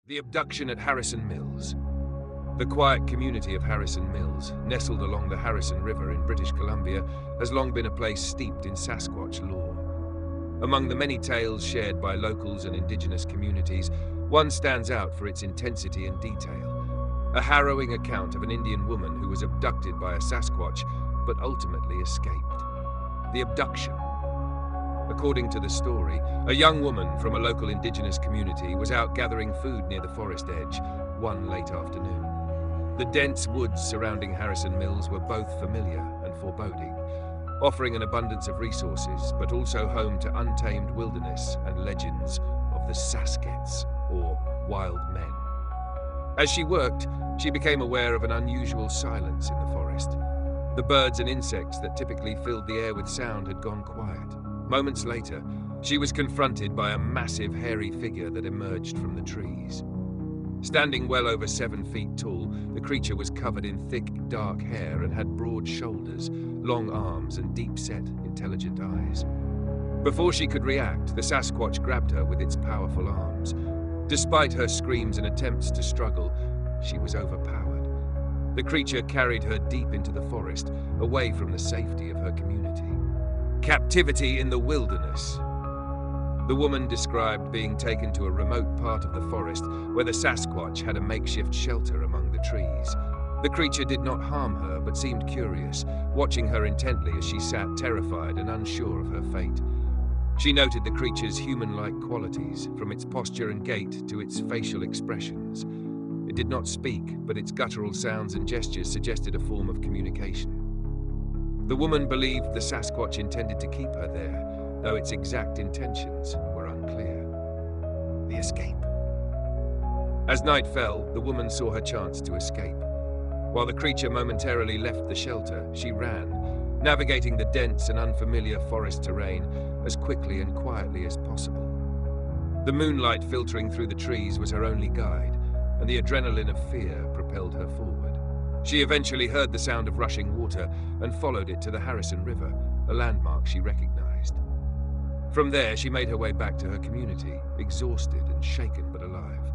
The abduction at Harrison Mills. The quiet community of Harrison Mills, nestled along the Harrison River in British Columbia, has long been a place steeped in Sasquatch lore. Among the many tales shared by locals and Indigenous communities, one stands out for its intensity and detail. A harrowing account of an Indian woman who was abducted by a Sasquatch, but ultimately escaped. The abduction. According to the story, a young woman from a local Indigenous community was out gathering food near the forest edge one late afternoon. The dense woods surrounding Harrison Mills were both familiar and foreboding, offering an abundance of resources, but also home to untamed wilderness and legends of the Sasquatch, or wild men. As she worked, she became aware of an unusual silence in the forest. The birds and insects that typically filled the air with sound had gone quiet. Moments later, she was confronted by a massive, hairy figure that emerged from the trees. Standing well over 7 feet tall, the creature was covered in thick, dark hair and had broad shoulders, long arms, and deep-set, intelligent eyes. Before she could react, the Sasquatch grabbed her with its powerful arms. Despite her screams and attempts to struggle, she was overpowered. The creature carried her deep into the forest, away from the safety of her community. Captivity in the wilderness. The woman described being taken to a remote part of the forest where the Sasquatch had a makeshift shelter among the trees. The creature did not harm her, but seemed curious, watching her intently as she sat terrified and unsure of her fate. She noted the creature's human-like qualities, from its posture and gait to its facial expressions. It did not speak, but its guttural sounds and gestures suggested a form of communication. The woman believed the Sasquatch intended to keep her there, though its exact intentions were unclear. The escape. As night fell, the woman saw her chance to escape. While the creature momentarily left the shelter, she ran, navigating the dense and unfamiliar forest terrain as quickly and quietly as possible. The moonlight filtering through the trees was her only guide, and the adrenaline of fear propelled her forward. She eventually heard the sound of rushing water and followed it to the Harrison River, a landmark she recognized. From there, she made her way back to her community, exhausted and shaken but alive.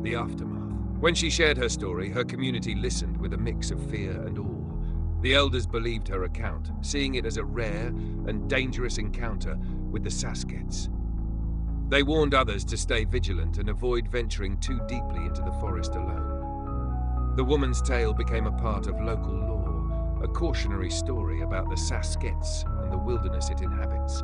The aftermath. When she shared her story, her community listened with a mix of fear and awe. The elders believed her account, seeing it as a rare and dangerous encounter with the Sasquatch. They warned others to stay vigilant and avoid venturing too deeply into the forest alone. The woman's tale became a part of local lore, a cautionary story about the Sasquatch and the wilderness it inhabits.